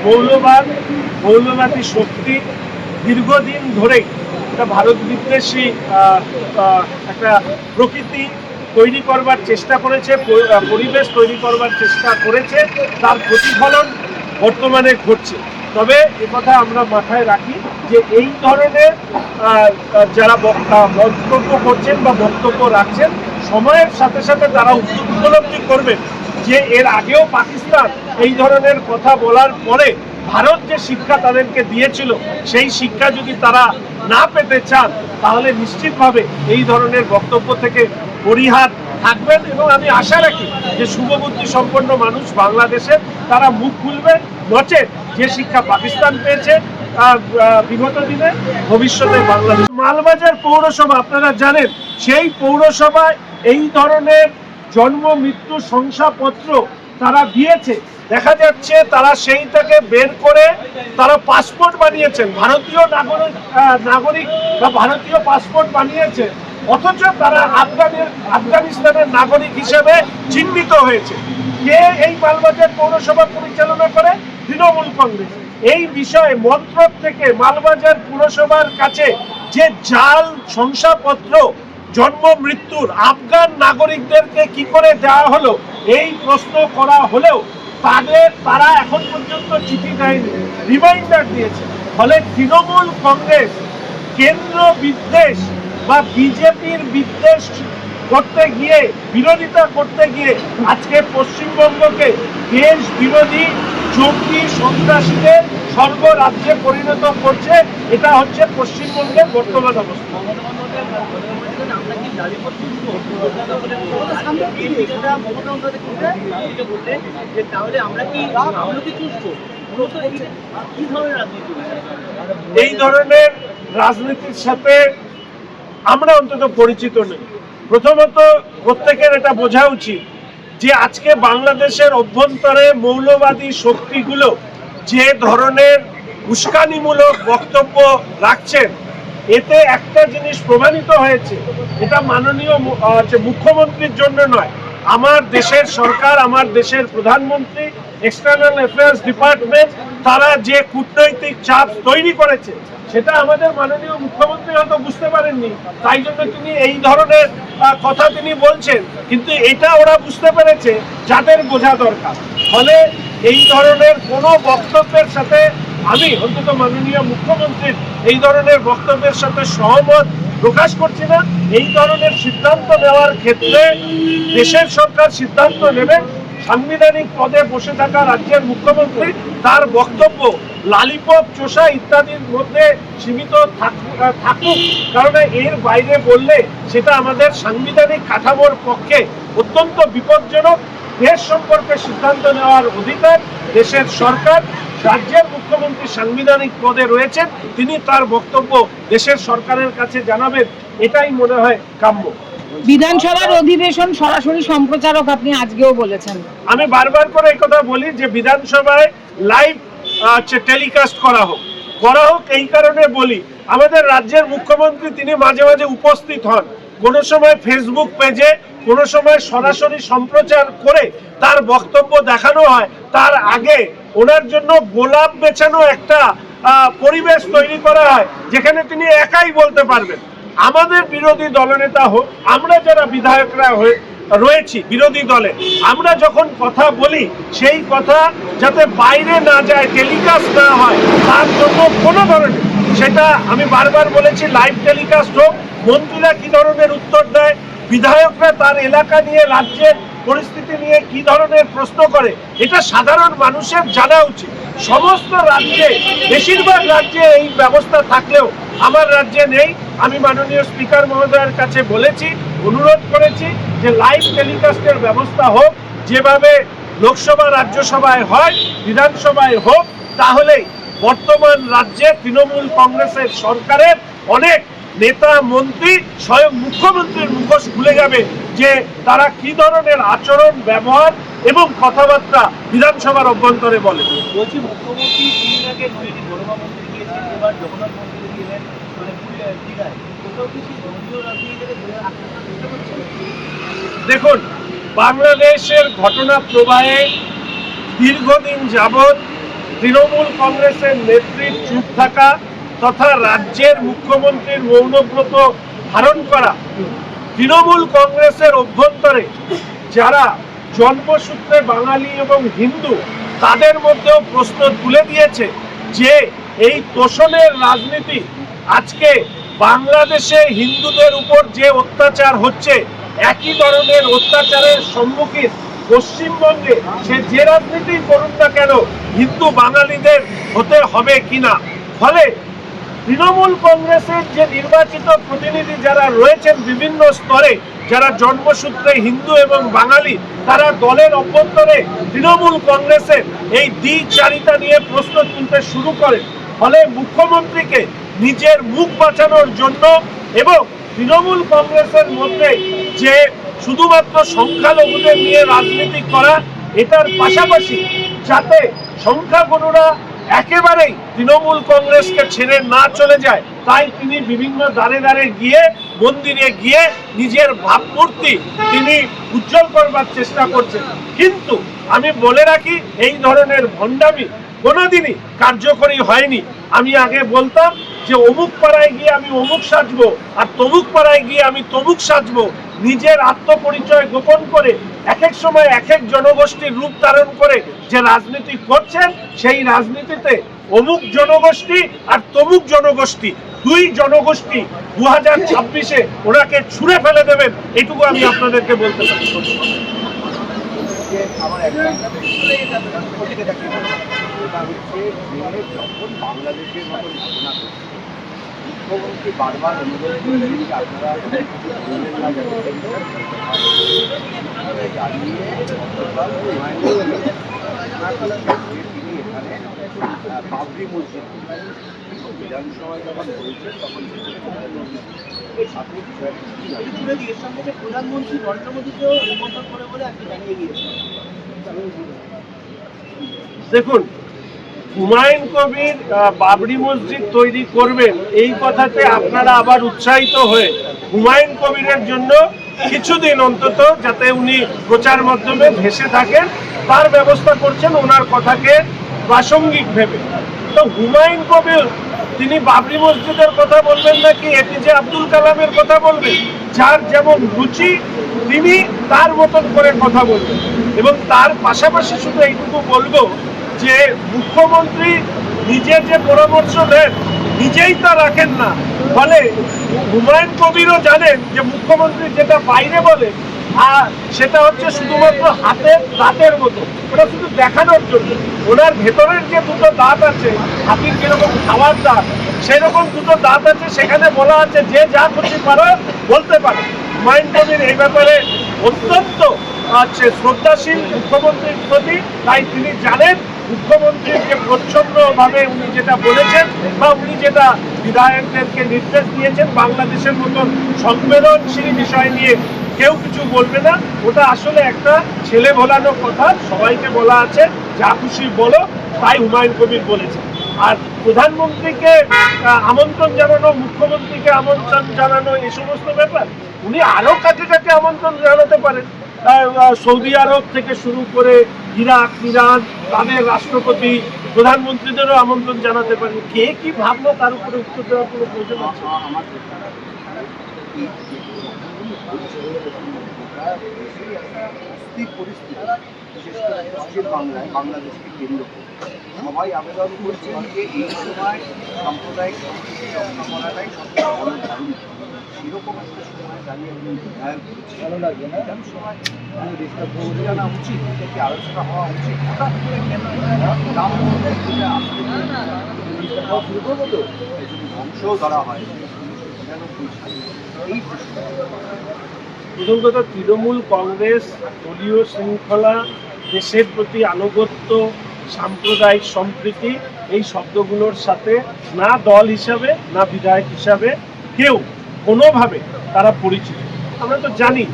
মৌলবাদী শক্তি দীর্ঘদিন ধরেই একটা ভারত বিদ্বেষী একটা প্রকৃতি তৈরি করবার চেষ্টা করেছে, পরিবেশ তৈরি করবার চেষ্টা করেছে, তার প্রতিফলন বর্তমানে ঘটছে। তবে একথা আমরা মাথায় রাখি যে এই ধরনের যারা বক্তব্য করছেন বা বক্তব্য রাখছেন, সময়ের সাথে সাথে তারা উপলব্ধি করবেন যে এর আগেও পাকিস্তান এই ধরনের কথা বলার পরে ভারত যে শিক্ষা তাদেরকে দিয়েছিল, সেই শিক্ষা যদি তারা না পেতে চান তাহলে নিশ্চিতভাবে এই ধরনের বক্তব্য থেকে পরিহার থাকবেন। এবং আমি আশা রাখি যে শুভবুদ্ধি সম্পন্ন মানুষ বাংলাদেশে তারা মুখ খুলবেন, নচেত যে শিক্ষা পাকিস্তান পেয়েছে বিগত দিনে, ভবিষ্যতে বাংলাদেশ। মালবাজার পৌরসভা আপনারা জানেন, সেই পৌরসভায় এই ধরনের জন্ম মৃত্যু শংসাপত্র তারা দিয়েছে। দেখা যাচ্ছে তারা সেইটাকে বের করে তারা পাসপোর্ট বানিয়েছেন, ভারতীয় নাগরিক বা ভারতীয় পাসপোর্ট বানিয়েছে, অথচ তারা আফগানিস্তানের নাগরিক হিসেবে চিহ্নিত হয়েছে। কে এই মালবাজার পৌরসভা পরিচালনা করে? তৃণমূল কংগ্রেস। এই বিষয়ে মন্ত্রক থেকে মালবাজার পুরসভার কাছে যে জাল শংসাপত্র জন্ম মৃত্যুর আফগান নাগরিকদেরকে কি করে দেওয়া হলো এই প্রশ্ন করা হলেও তারা এখন পর্যন্ত চিঠি দেয়নি, রিমাইন্ডার দিয়েছে। ফলে তৃণমূল কংগ্রেস কেন্দ্র বিদ্বেষ বা বিজেপির বিদ্বেষ করতে গিয়ে, বিরোধিতা করতে গিয়ে আজকে পশ্চিমবঙ্গকে দেশ বিরোধী জঙ্গি সন্ত্রাসীদের স্বর্গরাজ্যে পরিণত করছে। এটা হচ্ছে পশ্চিমবঙ্গের বর্তমান অবস্থা। এই ধরনের রাজনীতির সাথে আমরা অন্তত পরিচিত নই। প্রথমত প্রত্যেকের এটা বোঝা উচিত যে আজকে বাংলাদেশের অভ্যন্তরে মৌলবাদী শক্তিগুলো যে ধরনের উস্কানিমূলক বক্তব্য রাখছেন, এতে একটা জিনিস প্রমাণিত হয়েছে, এটা মাননীয় মুখ্যমন্ত্রীর জন্য নয়, আমার দেশের সরকার, আমার দেশের প্রধানমন্ত্রী, এক্সটার্নাল অ্যাফেয়ার্স ডিপার্টমেন্ট, তারা যে কূটনৈতিক চাপ তৈরি করেছে সেটা আমাদের মাননীয় মুখ্যমন্ত্রী হয়তো বুঝতে পারেননি, তাই জন্য তিনি এই ধরনের কথা তিনি বলছেন। কিন্তু এটা ওরা বুঝতে পেরেছে যাদের বোঝা দরকার। ফলে এই ধরনের কোনো বক্তব্যের সাথে আমি অন্তত মাননীয় মুখ্যমন্ত্রীর এই ধরনের বক্তব্যের সাথে সহমত প্রকাশ করছি না। এই ধরনের সিদ্ধান্ত নেওয়ার ক্ষেত্রে দেশের সরকার সিদ্ধান্ত নেবে, সাংবিধানিক পদে বসে থাকা রাজ্যের মুখ্যমন্ত্রী তার বক্তব্য লালিপপ চোষা ইত্যাদির মধ্যে সীমিত থাকুক, কারণ এর বাইরে বললে সেটা আমাদের সাংবিধানিক কাঠামোর পক্ষে অত্যন্ত বিপজ্জনক। দেশ সম্পর্কে সিদ্ধান্ত নেওয়ার অধিকার দেশের সরকার, রাজ্যের মুখ্যমন্ত্রী সাংবিধানিক পদে রয়েছেন, তিনি তার বক্তব্য দেশের সরকারের কাছে জানাবেন, এটাই মনে হয় কাম্য। বিধানসভার অধিবেশন সরাসরি সম্প্রচারক আপনি আজকেও বলেছেন। আমি বারবার করে এই কথা বলি যে বিধানসভায় লাইভ টেলিকাস্ট করা হোক। এই কারণে বলি, আমাদের রাজ্যের মুখ্যমন্ত্রী তিনি মাঝে মাঝে উপস্থিত হন, কোনো সময় ফেসবুক পেজে, কোনো সময় সরাসরি সম্প্রচার করে তার বক্তব্য দেখানো হয়। তার আগে ওনার জন্য গোলাপ বেছানো একটা পরিবেশ তৈরি করা হয় যেখানে তিনি একাই বলতে পারবেন। আমাদের বিরোধী দলনেতা হোক, আমরা যারা বিধায়করা রয়েছি বিরোধী দলে, আমরা যখন কথা বলি সেই কথা যাতে বাইরে না যায়, টেলিকাস্ট না হয়, তার জন্য কোনো ধরনের, সেটা আমি বারবার বলেছি, লাইভ টেলিকাস্ট হোক। মন্ত্রীরা কি ধরনের উত্তর দেয়, বিধায়করা তার এলাকা নিয়ে, রাজ্যের পরিস্থিতি নিয়ে কি ধরনের প্রশ্ন করে, এটা সাধারণ মানুষের জানা উচিত। সমস্ত রাজ্যে, বেশিরভাগ রাজ্যে এই ব্যবস্থা থাকলেও আমার রাজ্যে নেই। আমি মাননীয় স্পিকার মহোদয়ের কাছে বলেছি, অনুরোধ করেছি যে লাইভ টেলিকাস্টের ব্যবস্থা হোক, যেভাবে লোকসভা রাজ্যসভায় হয় বিধানসভায় হোক। তাহলেই বর্তমান রাজ্যে তৃণমূল কংগ্রেসের সরকারের অনেক নেতা মন্ত্রী, স্বয়ং মুখ্যমন্ত্রীর মুখোশ খুলে যাবে যে তারা কি ধরনের আচরণ, ব্যবহার এবং কথাবার্তা বিধানসভার অভ্যন্তরে বলে। বলছি, মুখ্যমন্ত্রী এবার জগন্নাথ মন্দিরে গেলেন, দেখুন, বাংলাদেশের ঘটনা প্রবাহে দীর্ঘদিন যাবৎ তৃণমূল কংগ্রেসের নেত্রীর চুপ থাকা তথা রাজ্যের মুখ্যমন্ত্রীর মৌনব্রত ধারণ করা তৃণমূল কংগ্রেসের অভ্যন্তরে যারা জন্মসূত্রে বাঙালি এবং হিন্দু তাদের মধ্যেও প্রশ্ন তুলে দিয়েছে যে এই তোষণের রাজনীতি আজকে বাংলাদেশে হিন্দুদের উপর যে অত্যাচার হচ্ছে একই ধরনের অত্যাচারের সম্মুখীন পশ্চিমবঙ্গে সে যে রাজনীতি করুন না কেন হিন্দু বাঙালিদের হতে হবে কিনা। ফলে তৃণমূল কংগ্রেসের যে নির্বাচিত প্রতিনিধি যারা রয়েছেন বিভিন্ন স্তরে যারা জন্মসূত্রে হিন্দু এবং বাঙালি তারা দলের অভ্যন্তরে তৃণমূল কংগ্রেসের এই দ্বিচারিতা নিয়ে প্রশ্ন তুলতে শুরু করেন। ফলে মুখ্যমন্ত্রীকে নিজের মুখ বাঁচানোর জন্য এবং তৃণমূল কংগ্রেসের মধ্যে যে শুধুমাত্র সংখ্যালঘুদের নিয়ে রাজনীতি করা এটার পাশাপাশি যাতে সংখ্যাগুরুরা একেবারেই তৃণমূল কংগ্রেসকে ছেড়ে না চলে যায় তাই তিনি বিভিন্ন দ্বারে দ্বারে গিয়ে মন্দিরে গিয়ে নিজের ভাবমূর্তি তিনি উজ্জ্বল করবার চেষ্টা করছেন। কিন্তু আমি বলে রাখি এই ধরনের ভণ্ডামি কোনোদিনই কার্যকরী হয়নি। আমি আগে বলতাম যে অমুক পাড়ায় গিয়ে আমি অমুক সাজবো আর তমুক পাড়ায় গিয়ে আমি তমুক সাজবো, নিজের আত্মপরিচয় গোপন করে এক এক সময় এক এক জনগোষ্ঠীর রূপ ধারণ করে যে রাজনীতি করছেন সেই রাজনীতিতে অমুক জনগোষ্ঠী আর তমুক জনগোষ্ঠী দুই জনগোষ্ঠী 2026-এ ওনাকে ছুঁড়ে ফেলে দেবেন এটুকু আমি আপনাদেরকে বলতে পারি। আমার একটা যখন বাংলাদেশের মতো ঘটনা ঘটছে মুখ্যমন্ত্রী বারবার অনুরোধ করেছেন যে আপনারা তিনি এখানে বাবরি মসজিদ বিধানসভায় যখন বলছেন তখন এর সঙ্গে প্রধানমন্ত্রী নরেন্দ্র মোদীকেও নিমন্ত্রণ করে বলে আজকে জানিয়ে গিয়েছেন। দেখুন, হুমায়ুন কবির বাবরি মসজিদ তৈরি করবেন এই কথাতে আপনারা আবার উৎসাহিত হয়ে হুমায়ুন কবিরের জন্য কিছুদিন অন্তত যাতে উনি প্রচার মাধ্যমে ভেসে থাকেন তার ব্যবস্থা করছেন ওনার কথাকে প্রাসঙ্গিক ভেবে। তো হুমায়ুন কবির তিনি বাবরি মসজিদের কথা বলবেন নাকি এপিজে আব্দুল কালামের কথা বলবেন, যার যেমন রুচি তিনি তার মতন করে কথা বলবেন। এবং তার পাশাপাশি শুধু এইটুকু বলবো যে মুখ্যমন্ত্রী নিজের যে পরামর্শ দেন নিজেই তা রাখেন না, ফলে হুমায়ুন কবিরও জানেন যে মুখ্যমন্ত্রী যেটা বাইরে বলে আর সেটা হচ্ছে শুধুমাত্র হাতের দাঁতের মতো, ওটা শুধু দেখানোর জন্য। ওনার ভেতরের যে দুটো দাঁত আছে হাতির যেরকম খাওয়ার দাঁত সেরকম দুটো দাঁত আছে, সেখানে বলা আছে যে যা খুশি পারো বলতে পারে। হুমায়ুন কবির এই ব্যাপারে অত্যন্ত শ্রদ্ধাশীল মুখ্যমন্ত্রীর প্রতি, তাই তিনি জানেন মুখ্যমন্ত্রীর যে প্রচ্ছন্নভাবে উনি যেটা বলেছেন বা উনি যেটা বিধায়কদেরকে নির্দেশ দিয়েছেন বাংলাদেশের মতন সংবেদনশীল বিষয় নিয়ে কেউ কিছু বলবে না, ওটা আসলে একটা ছেলে ভোলানো কথা, সবাইকে বলা আছে যা খুশি বলো, তাই হুমায়ুন কবির বলেছেন। আর প্রধানমন্ত্রীকে আমন্ত্রণ জানানো, মুখ্যমন্ত্রীকে আমন্ত্রণ জানানো এই সমস্ত ব্যাপার উনি আরো কাছে কাছে আমন্ত্রণ জানাতে পারেন। সৌদি আরব থেকে শুরু করে ইরাক, ইরান, তাদের রাষ্ট্রপতি, প্রধানমন্ত্রীদেরও আমন্ত্রণ জানাতে পারেন। কে কি ভাবলো তার উপরে উত্তর দেওয়ার কোনো প্রয়োজন আছে? পরিস্থিতি বিশেষ করে পশ্চিম বাংলায় বাংলাদেশকে কেন্দ্র করে সবাই আবেদন করছে যে এই সময় সাম্প্রদায়িক সংস্কৃতি রক্ষা করাটাই সবচেয়ে বড় দাবি। সেরকম একটা সময় দাঁড়িয়ে বিধায়ক ভালো লাগবে না এরকম সময় দেশটা ভোট জানা উচিত, এটাকে আলোচনা হওয়া উচিত। হঠাৎ করে কেন রাম মন্দির যেটা আসলে শুরু করবো তো যদি ধ্বংসও ধরা হয় 99 সালে এই প্রথম কথা, তৃণমূল কংগ্রেস দলীয় শৃঙ্খলা, দেশের প্রতি আনুগত্য, সাম্প্রদায়িক সম্প্রীতি এই শব্দগুলোর সাথে না দল হিসাবে না বিধায়ক হিসাবে কেউ কোনোভাবে তারা পরিচিত। আমরা তো জানি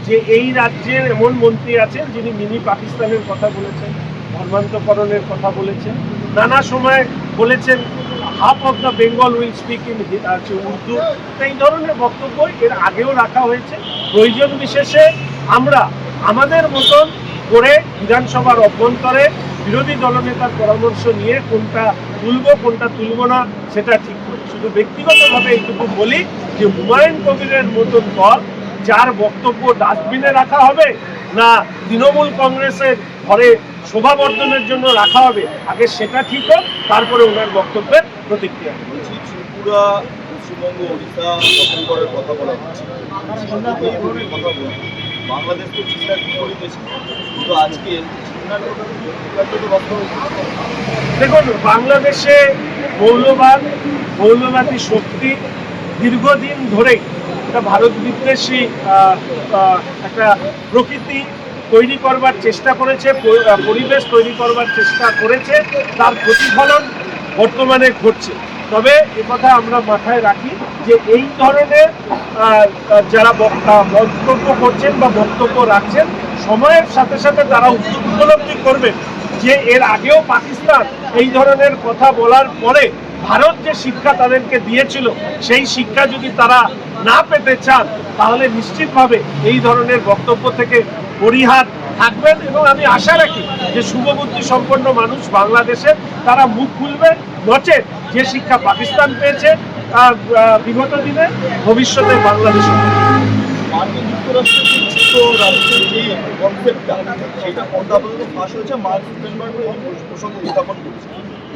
যে এই রাজ্যের এমন মন্ত্রী আছেন যিনি মিনি পাকিস্তানের কথা বলেছেন, ধর্মান্তকরণের কথা বলেছেন, নানা সময় বলেছেন half of the Bengal will speak in Urdu. এই ধরনের বক্তব্য এর আগেও রাখা হয়েছে। প্রয়োজন বিশেষে আমরা আমাদের মতন করে বিধানসভার অভ্যন্তরে বিরোধী দলনেতার পরামর্শ নিয়ে কোনটা তুলবো কোনটা তুলবো না সেটা ঠিক করি। শুধু ব্যক্তিগতভাবে এইটুকু বলি যে হুমায়ুন কবিরের মতন দল যার বক্তব্য ডাস্টবিনে রাখা হবে না তৃণমূল কংগ্রেসের ঘরে শোভাবর্ধনের জন্য রাখা হবে, আগে সেটা ঠিক হোক, তারপরে ওনার বক্তব্যের প্রতিক্রিয়া। বলছি ত্রিপুরা, পশ্চিমবঙ্গ, ওড়িশা দখল করার কথা বলা হচ্ছে, এই ধরনের কথা বলছি। বাংলাদেশ তো চিন্তার বিপরীতে, কিন্তু আজকে দেখুন, বাংলাদেশে মৌলবাদী শক্তি দীর্ঘদিন ধরেই একটা ভারত বিদ্বেষী একটা প্রকৃতি তৈরি করবার চেষ্টা করেছে, পরিবেশ তৈরি করবার চেষ্টা করেছে, তার প্রতিফলন বর্তমানে ঘটছে। তবে একথা আমরা মাথায় রাখি যে এই ধরনের যারা বক্তব্য করছেন বা বক্তব্য রাখছেন, সময়ের সাথে সাথে তারা উপলব্ধি করবেন যে এর আগেও পাকিস্তান এই ধরনের কথা বলার পরে ভারত যে শিক্ষা তাদেরকে দিয়েছিল সেই শিক্ষা যদি তারা না পেতে চান তাহলে নিশ্চিতভাবে এই ধরনের বক্তব্য থেকে পরিহার থাকবেন। এবং আমি আশা রাখি যে শুভবুদ্ধি সম্পন্ন মানুষ বাংলাদেশে তারা মুখ খুলবে, নচেত যে শিক্ষা পাকিস্তান পেয়েছে বিগত দিনে ভবিষ্যতে বাংলাদেশ। মার্কিন যুক্তরাষ্ট্রের যে ছোট রাষ্ট্রের যে কনসেপ্টটা, সেটা আপাতত ফাঁস হয়েছে, মার্ক জুকারবার্গ এই প্রসঙ্গ উত্থাপন করেছে।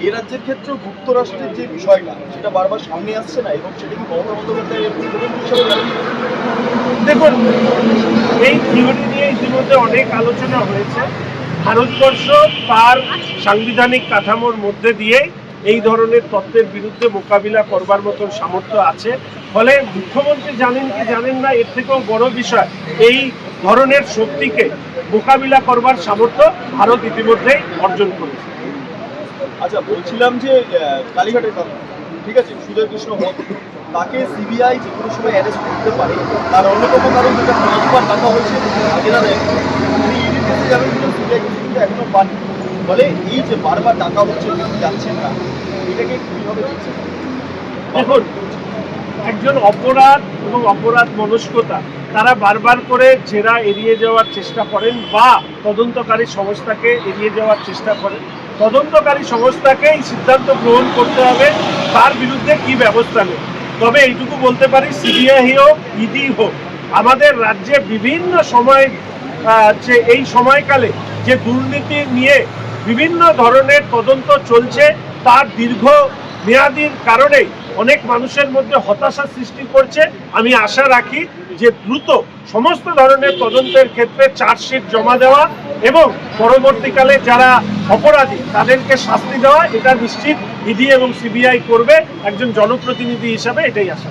এ রাজ্যের ক্ষেত্রে যুক্তরাষ্ট্রের যে বিষয়টা সেটা বারবার সামনে আসছে না, এবং সেটা কি মমতা বন্দ্যোপাধ্যায়ের দেখুন, এই থিওরি নিয়ে ইতিমধ্যে অনেক আলোচনা হয়েছে। ভারতবর্ষ তার সাংবিধানিক কাঠামোর মধ্যে দিয়েই এই ধরনের তত্ত্বের বিরুদ্ধে মোকাবিলা করবার মতন সামর্থ্য আছে। ফলে মুখ্যমন্ত্রী জানেন কি জানেন না, এর থেকেও বড় বিষয়, এই ধরনের শক্তিকে মোকাবিলা করবার সামর্থ্য ভারত ইতিমধ্যেই অর্জন করেছে। আচ্ছা, বলছিলাম যে কালীঘাটের কথা, ঠিক আছে, সুজয় কৃষ্ণ মত, তাকে সিবিআই যে কোনো সময় অ্যারেস্ট করতে পারে। তার অন্যতম কারণ যেটা 5বার ডাকা হয়েছে, এরা যাবেন কিন্তু সিবিআই কিন্তু এখনো পান। ফলে এই যে বারবার ডাকা হচ্ছে, যাচ্ছেন না, এটাকে কীভাবে দেখছেন? দেখুন, একজন অপরাধ এবং অপরাধ মনস্কতা তারা বারবার করে জেরা এড়িয়ে যাওয়ার চেষ্টা করেন বা তদন্তকারী সংস্থাকে এড়িয়ে যাওয়ার চেষ্টা করেন। তদন্তকারী সংস্থাকে এই সিদ্ধান্ত গ্রহণ করতে হবে তার বিরুদ্ধে কি ব্যবস্থা নেই। তবে এইটুকু বলতে পারি, সিবিআই হোক, ইডি হোক, আমাদের রাজ্যে বিভিন্ন সময় যে এই সময়কালে যে দুর্নীতি নিয়ে বিভিন্ন ধরনের তদন্ত চলছে, তার দীর্ঘ মেয়াদির কারণে অনেক মানুষের মধ্যে হতাশা সৃষ্টি করছে। আমি আশা রাখি যে দ্রুত সমস্ত ধরনের তদন্তের ক্ষেত্রে চার্জশিট জমা দেওয়া এবং পরবর্তীকালে যারা অপরাধী তাদেরকে শাস্তি দেওয়া, এটা নিশ্চিত ইডি এবং সিবিআই করবে। একজন জনপ্রতিনিধি হিসাবে এটাই আশা।